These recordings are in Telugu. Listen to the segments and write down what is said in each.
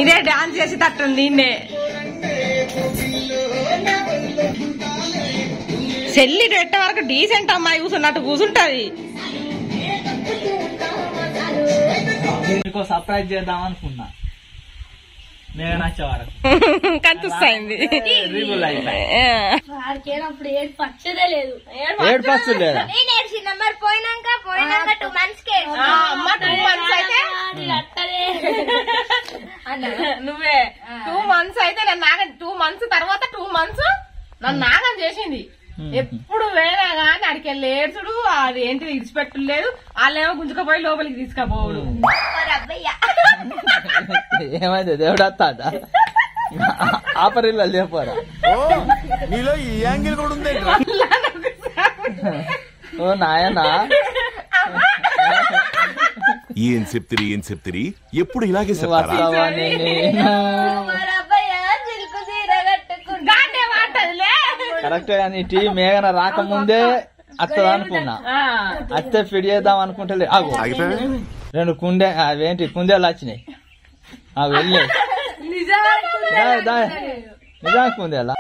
ఇదే డాన్స్ చేసి తట్టుంది ఇన్నే చెల్లి పెట్టే వరకు డీసెంట్ అమ్మాయి కూర్చున్నట్టు కూర్చుంటది. సర్ప్రైజ్ చేద్దాం అనుకున్నా నేను నచ్చే వరకు కనిపిస్తాయింది. నువ్వే 2 months అయితే నేను నాగం 2 months తర్వాత 2 months నన్ను నాగం చేసింది. ఎప్పుడు వేరే గాని అడికెళ్ళి ఏడ్చుడు అది ఏంటి ఇడిచిపెట్టలేదు. వాళ్ళేమో గుంజుకపోయి లోపలికి తీసుకపోవడు. ఏమైంది దేవుడు వస్తాడా ఆపరిల్లా లేపోరా నీలో ఈ యాంగిల్ కూడా ఉంది. ఓ నాయనా ఏం చెప్తిరి ఎప్పుడు ఇలాగే కరెక్ట్ కానీ టీవీ మేఘన రాకముందే అత్తదా అనుకున్నా. అత్తే ఫిడ్ చేద్దాం అనుకుంటే 2 కుండే అవేంటి కుందేలు వచ్చినాయి. అవి వెళ్ళి నిజాం కుందేలా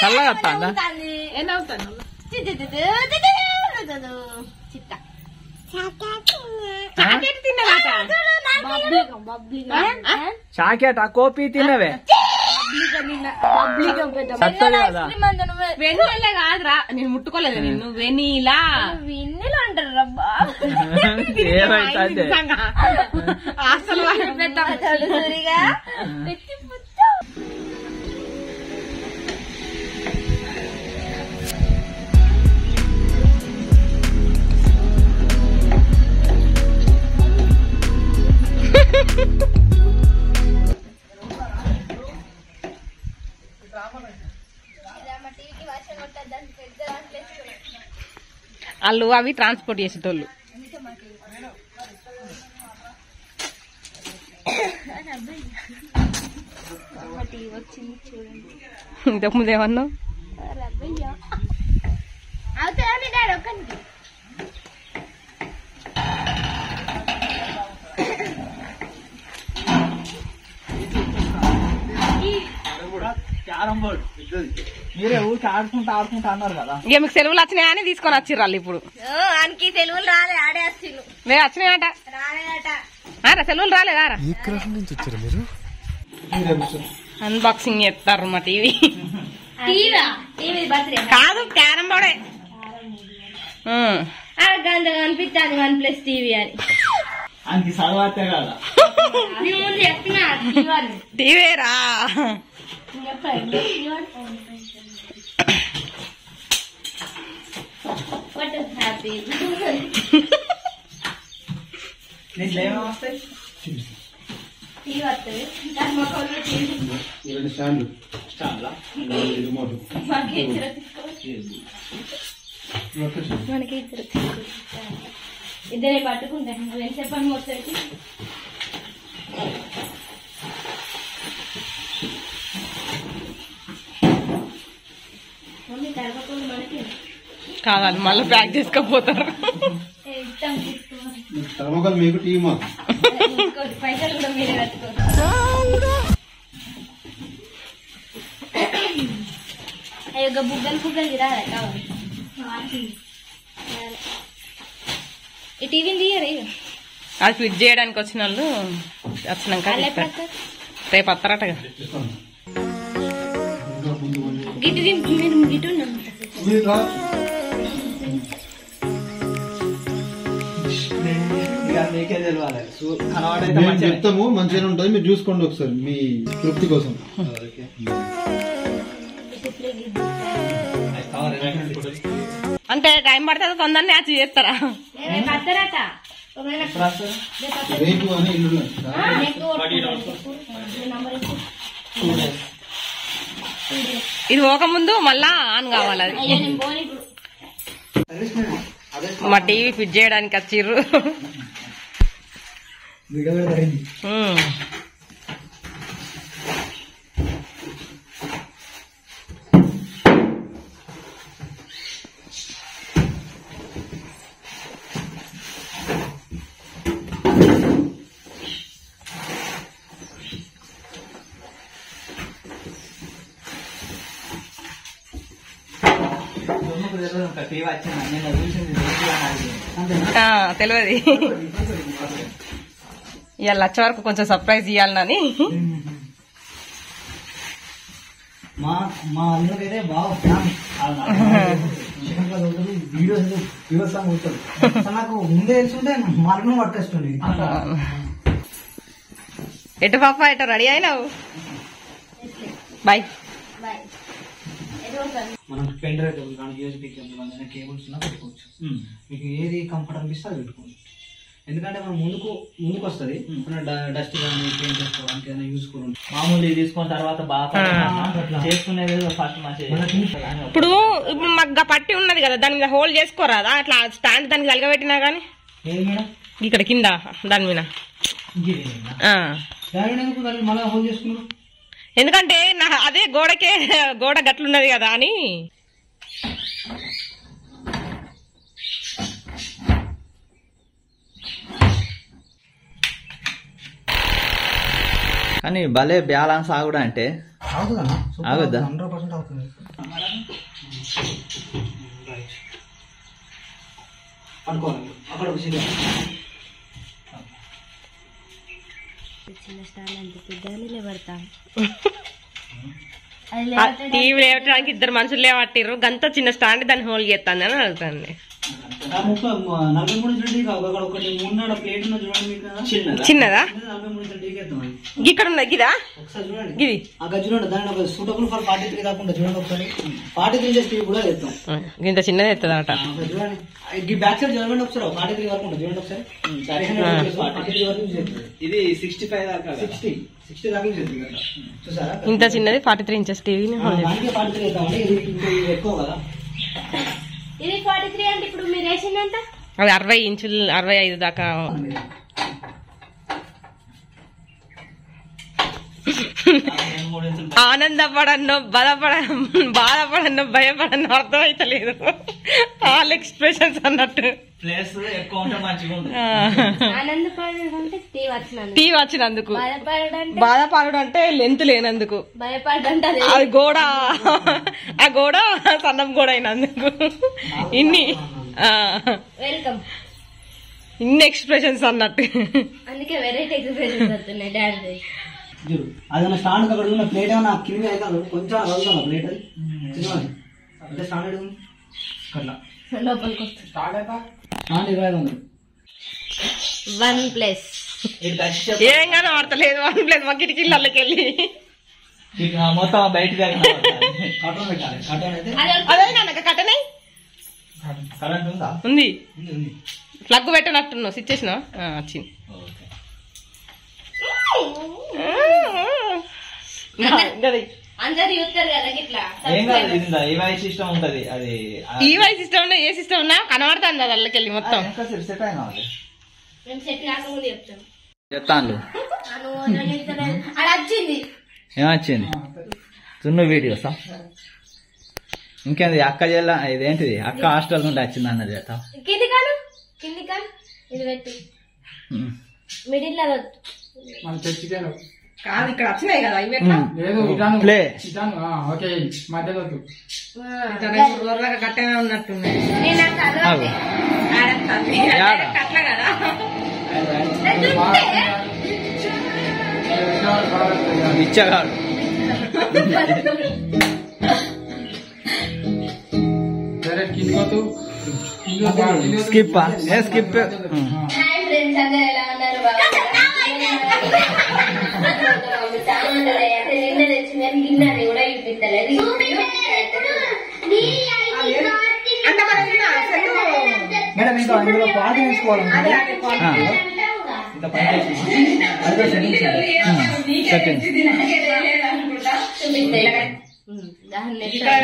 చల్లగా వస్తాందా చాకెట్ ఆ కోపి తిన్నవే వెన్నెల కాదురా నేను ముట్టుకోలేదు. నిన్ను వెనీలా వెన్నెల అంటారు రబ్బా. అసలు వాళ్ళు అవి ట్రాన్స్పోర్ట్ చేసేటోళ్ళు. ఇంతకుముందు ఏమన్నావు? మీరే ఊరికి ఆడుకుంటా అన్నారు కదా. ఇక మీకు సెలవులు వచ్చినాయని తీసుకొని వచ్చిర్రు వాళ్ళు. ఇప్పుడు సెలవులు రాలే ఆడే వచ్చిండు. మేము వచ్చినాయట సెలవులు రాలేదా? అన్బాక్సింగ్ చేస్తారు మా టీవీ. కాదు క్యారం బోర్డే కనిపిస్తాను OnePlus టీవీ అని. టీవీరా మనకి ఇద్దరే పట్టుకుంటాను. చెప్పండి మొత్తం కావాలి మళ్ళీ ప్యాక్ చేసుకోపోతారు. మీకు టీమా పైసలు కూడా మీరే కట్టుకోరు. అయ్యో బుగ్గలు రాదా కావాలి. ఈ టీవీని తీయరు అది ఫిట్ చేయడానికి వచ్చిన వాళ్ళు వచ్చినాక రేపు వస్తారటగా. గిట్టు మీరు గిట్టు చెప్తాము మంచిగానే ఉంటుంది. మీరు చూసుకోండి ఒకసారి మీ తృప్తి కోసం. అంటే టైం పడుతుంది తొందరనే మ్యాచ్ చేస్తారా? ఇది ఒక ముందు మళ్ళా ఆన్ కావాలి. అది మా టీవీ ఫిట్ చేయడానికి వచ్చిర్రు. తెలియదు ఇవాళ వచ్చే వరకు కొంచెం సర్ప్రైజ్ ఇవ్వాలని. మా అందరికైతే బాగా వీడియోస్ నాకు ముందే తెలుసుంటే మార్గం పట్టేస్తుంది. ఎటు పాప ఎటు రెడీ అయినావు? బాయ్. మనం పెన్ డ్రైవ్ కానీ యూఎస్బీ కేబుల్ కేబుల్స్ ఉన్నా పెట్టుకోవచ్చు. మీకు ఏది కంఫర్ట్ అనిపిస్తే అది పెట్టుకోవచ్చు. ఎందుకంటే మనం ముందుకు వస్తుంది డస్ట్ కానీ పెయింట్ చేసుకోవడానికి ఏదైనా యూస్ఫుల్ ఉంటుంది. మామూలు తీసుకున్న తర్వాత బాగా చేసుకునేది ఫస్ట్ ఇప్పుడు మాకు పట్టి ఉన్నది కదా, దాని మీద హోల్డ్ చేసుకోరాదా? అట్లా స్టాండ్ దానికి తలగబెట్టినా గానీ ఇక్కడ కింద దాని మీద మళ్ళీ హోల్డ్ చేసుకున్నాం. ఎందుకంటే అదే గోడ గట్లున్నది కదా అని. కానీ భలే బ్యాలెన్స్ ఆగుడా అంటే ఆగుద్దా? 100% అవుతుంది. అనుకోవాలి అక్కడ చిన్న స్టాండ్ అంత పెద్దగానే లేవడతా. టీవీ లేవటానికి 2 మనుషులు లేవట్టిర్రు, గంత చిన్న స్టాండ్ దాన్ని హోల్డ్ చేస్తాను అని అడుగుతాను. 43 చిన్నదా ఇక్కడ ఉన్నది గిదా గిది సూటబుల్ ఫర్ 43 కాకుండా చూడండి ఒకసారి 43 ఇంచెస్ టీవీ కూడా చేస్తాం. ఇంత చిన్నది ఎత్తది అట. చూడండి బ్యాక్ సైడ్ చూడండి ఒకసారి 43 వరకు ఉంటుంది చూడండి ఒకసారి. 43 వరకు ఇది 65 దాకా 60 దాకా చూసారా? ఇంత చిన్నది 43 ఇంచెస్ టీవీని ఎక్కువ కదా. ఇది 43 అంటే ఇప్పుడు మీరు వేసిందంట అది 60 ఇంచులు 65 దాకా. ఆనందపడన్నో బాధపడన్నో భయపడన్నో అర్థమైతలేదు. ఆల్ ఎక్స్ప్రెషన్స్ అన్నట్టు. ప్లేస్ ఎక్కువ ఉంటే మంచిగా ఉంటుంది. ఆనందపడంటే టీవీ వచ్చినందుకు, బాధపడడం అంటే లెంత్ లేనందుకు, భయపడంటే అది గోడ ఆ గోడ సన్నం గోడ అయినందుకు. ఇన్ని వెల్కమ్ ఇన్ని ఎక్స్ప్రెషన్స్ అన్నట్టు. అందుకే వెరైటీ ఎక్స్ప్రెషన్స్ వస్తున్నాయి డాడీ. అదన్నా స్టాండ్ అక్కడ ఉన్న ప్లేట్ ఏమన్నా కింద అయితే కొంచెం అడుగుతాం ప్లేట్ అది అంటే స్టాండ్ అడుగు అట్లా లోపలికి వస్తుంది. స్టాండ్ 2500 OnePlus ఏం కానీ వాడతలేదు. OnePlus మా కిటికీళ్ళకి వెళ్ళి మొత్తం బయట కటన్ పెట్టాలి. కటన్ అయితే అదే నాన్న కట్టనే కరెంట్ ఉందా? ఉంది. ప్లగ్ పెట్టనట్టున్నావు స్విచ్ చేసినా వచ్చింది. అందరు చూస్తారు కదా ఇట్లా ఈవై సిస్టమ్ ఉంటది. అది ఈవై సిస్టమ్ ఉన్నా ఏ సిస్టమ్ ఉన్నా కనబడుతుంది అది అల్లకెళ్ళి మొత్తం. సెట్ అయినా మేము సెట్ కాకముందు చెప్తాం. చెప్తాను అది వచ్చింది. ఏమొచ్చింది? తున్ను వీడియోసా? ఇంకేంది అక్క చెల్ల ఇదేంటిది అక్క హాస్టల్ నుండి వచ్చింది అన్నది చేత కింది కాను ఇది పెట్టి మిడిల్ లో కాదు ఇక్కడ వచ్చినాయి కదా ఇవి ప్లే కట్టనే ఉన్నట్టున్నాయి. అట్లా కదా ఇచ్చగాడు స్కిప్ స్కిప్. నిన్న తెచ్చింది గిన్నె కూడా చూపిస్తలేదు. మేడం ఇంకా అందులో పాట తీసుకోవాలంటే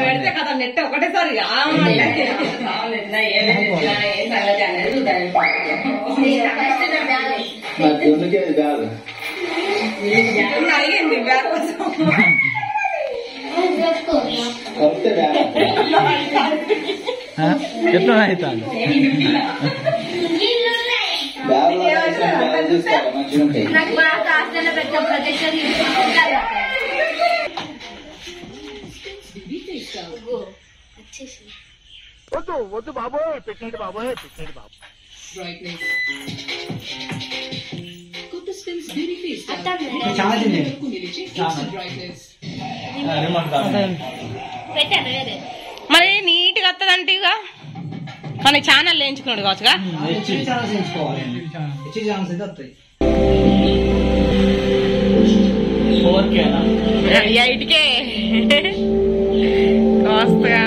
పెడితే కదా నెట్ ఒకటేసారి అడిగింది బ్యాగ్ కోసం. ఎట్లా అవుతాను నాకు బాగా హాస్టల్లో పెట్టాం ప్రొటెక్షన్ చాలా తినే మరి నీట్ గా వస్తుందంటే ఇక మన ఛానల్ వేయించుకున్నాడు కావచ్చుగా. ఛానల్స్ ఎంచుకోవాలి. హెచ్డి ఛానల్స్ అయితే వస్తాయి. 8K వస్తాయా?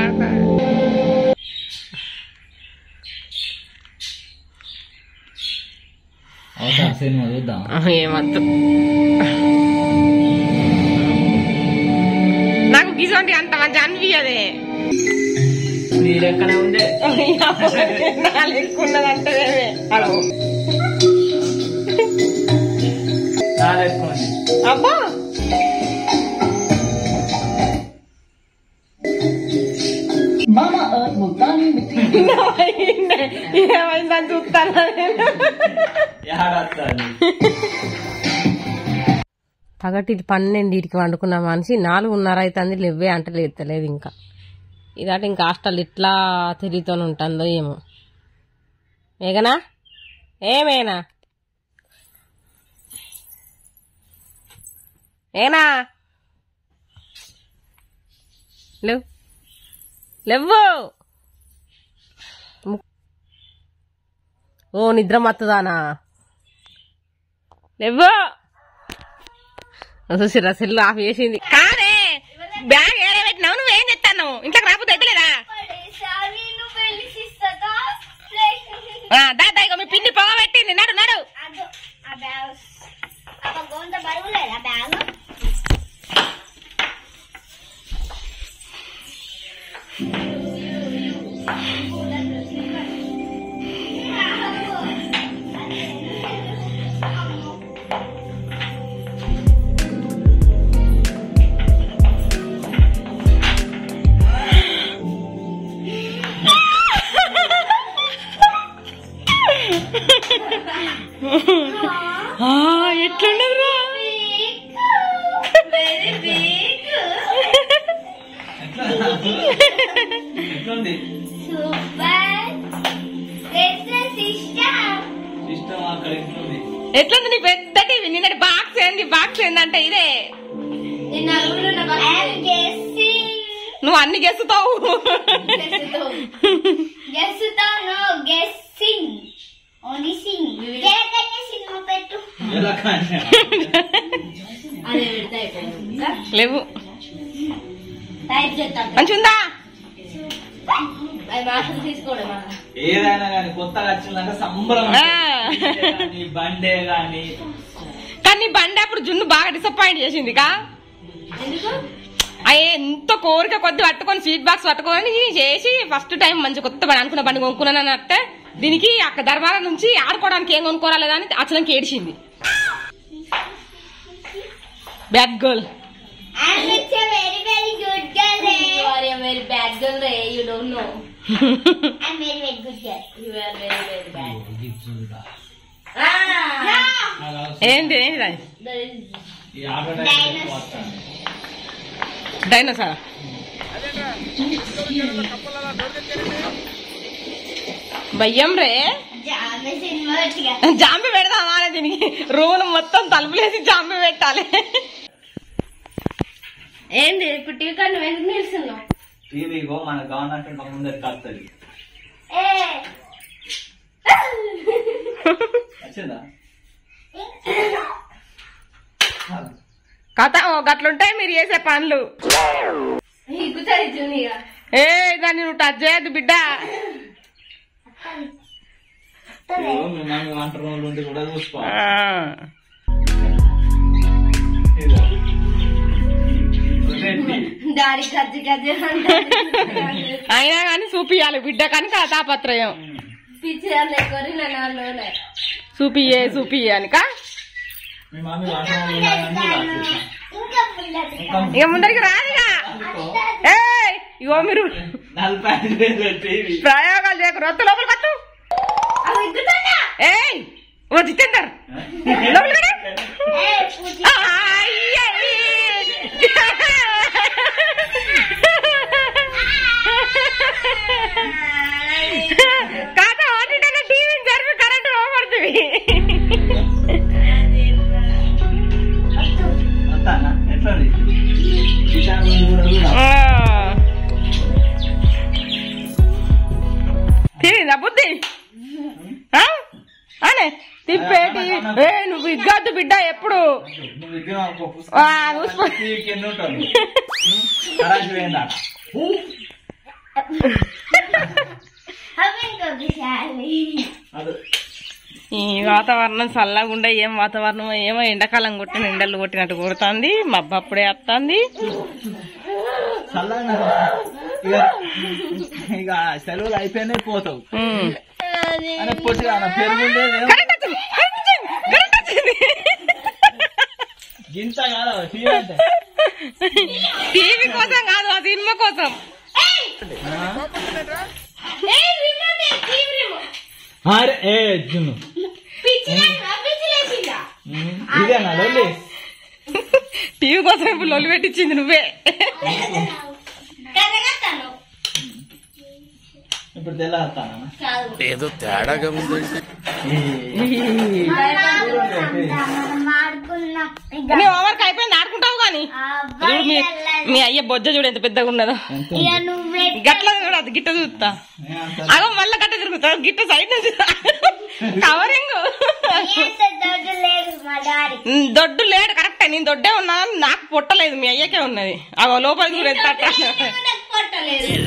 సినిమా చూద్దాం. ఏమద్దు నాకు గిసంటి అంత మంచి అనిపించదే. నీరెక్కడే ఉండే నాలుగున్నదంటే అబ్బా ఏమైందని చూస్తాను. పగటి 12కి వండుకున్న మనిషి 4:30 అవుతుంది. లేవే అంటే లేస్తలేదు. ఇంకా ఇదాట ఇంకా హాస్టల్ ఇట్లా తిరుగుతూ ఉంటుందో ఏమో. మేఘనా ఏమేనా ఏనా లేవు లేవు. ఓ నిద్ర మత్తదానా లేవు. చూసిరా సెల్లు ఆఫ్ చేసింది. కాదే బ్యాగ్ ఏడే పెట్టినావు? నువ్వేం చెప్తాను? ఇంట్లోకి రాకపోతే అయితలేదా? దాదా ఇక మీ పిండి పొగ పెట్టింది. నడు నడు. ఎట్లుండదురా? ఎట్లుంది నీ పెద్ద టీవీ? నిన్నటి బాక్స్ ఏంది? బాక్స్ ఏందంటే ఇదే. నువ్వు అన్ని గెస్సుతావు. లేవు మంచిగా ఏదైనా కానీ కొత్తగా వచ్చిందాక సంబరం. బండే గాని కానీ బండి అప్పుడు జున్ను బాగా డిసప్పాయింట్ చేసింది కా. అయ్యే ఎంత కోరిక కొద్ది పట్టుకొని స్వీట్ బాక్స్ పట్టుకొని చేసి ఫస్ట్ టైం మంచి కొత్త బండి అనుకున్న బండి కొనుక్కున్నాను అంటే దీనికి అక్క ధర్మాల నుంచి ఆడుకోవడానికి ఏం కొనుక్కోరాలేదని అసలు ఏడిచింది. Bad girl. I'm a very, very good girl. You are a very bad girl, Ray. You don't know. I'm very, very good girl. You are very, very bad. ఏంటి డైనోసార్? భయ్యం రే. జాంబి పెడదామా దీనికి? రూమ్ మొత్తం తలుపులేసి జాంబి పెట్టాలి. ఏంది ఇప్పుడు టీవీ కార్డు నువ్వు ఎందుకు నిలుస్తున్నావు? టీవీగో మన గవర్నమెంట్ ముందర కడుతుంది. కథ గట్లుంటాయి మీరు చేసే పనులు. ఏ దాన్ని నువ్వు టచ్ చేయద్దు బిడ్డ. వంట రోజులు ఉండి కూడా చూసుకో. అయినా కానీ చూపియాలి బిడ్డ కానీ తాపత్రయం. చూపియే చూపియే అనిక ఇక ముందరికి రాదుగా. ఇగో మీరు ప్రయోగాలు చేయకు. రొత్త లోపలికి వస్తు. ఏయ్ ఓ జితేందర్ లోపలికి నువ్వు ఇగ్గద్దు బిడ్డ ఎప్పుడు నువ్వు ఎన్ని ఉంటావు ఈ వాతావరణం చల్లగుండా ఏం వాతావరణం ఏమో ఎండాకాలం కొట్టిన ఎండలు కొట్టినట్టు కొడుతుంది మబ్బు అప్పుడే వస్తుంది ఇక సెలవులు అయిపోయినాయి పోతావు అని పొట్టి పెరుగుండే గింత కాదు టీవీ కోసం కాదు ఆ సినిమా కోసం ఏ జున్ను ఇదేనా లొల్లి టీవీ కోసం ఇప్పుడు లొల్లి పెట్టించింది నువ్వే ఇప్పుడు తెల్లాస్తానా ఏదో తేడాగా ఉందండి నీ హోంవర్క్ అయిపోయింది ఆడుకుంటావు కానీ మీ అయ్య బొజ్జ చూడు ఎంత పెద్దగా ఉన్నదో గట్ల కూడా అది గిట్ట చూస్తా అగో మళ్ళీ గట్ట తిరుగుతా గిట్ట సైడ్ నుంచి కవరింగ్ దొడ్డు లేడు కరెక్ట్ నేను దొడ్డే ఉన్నా నాకు పొట్టలేదు మీ అయ్యకే ఉన్నది అగో లోపల కూడా ఎంత పొట్టలేదు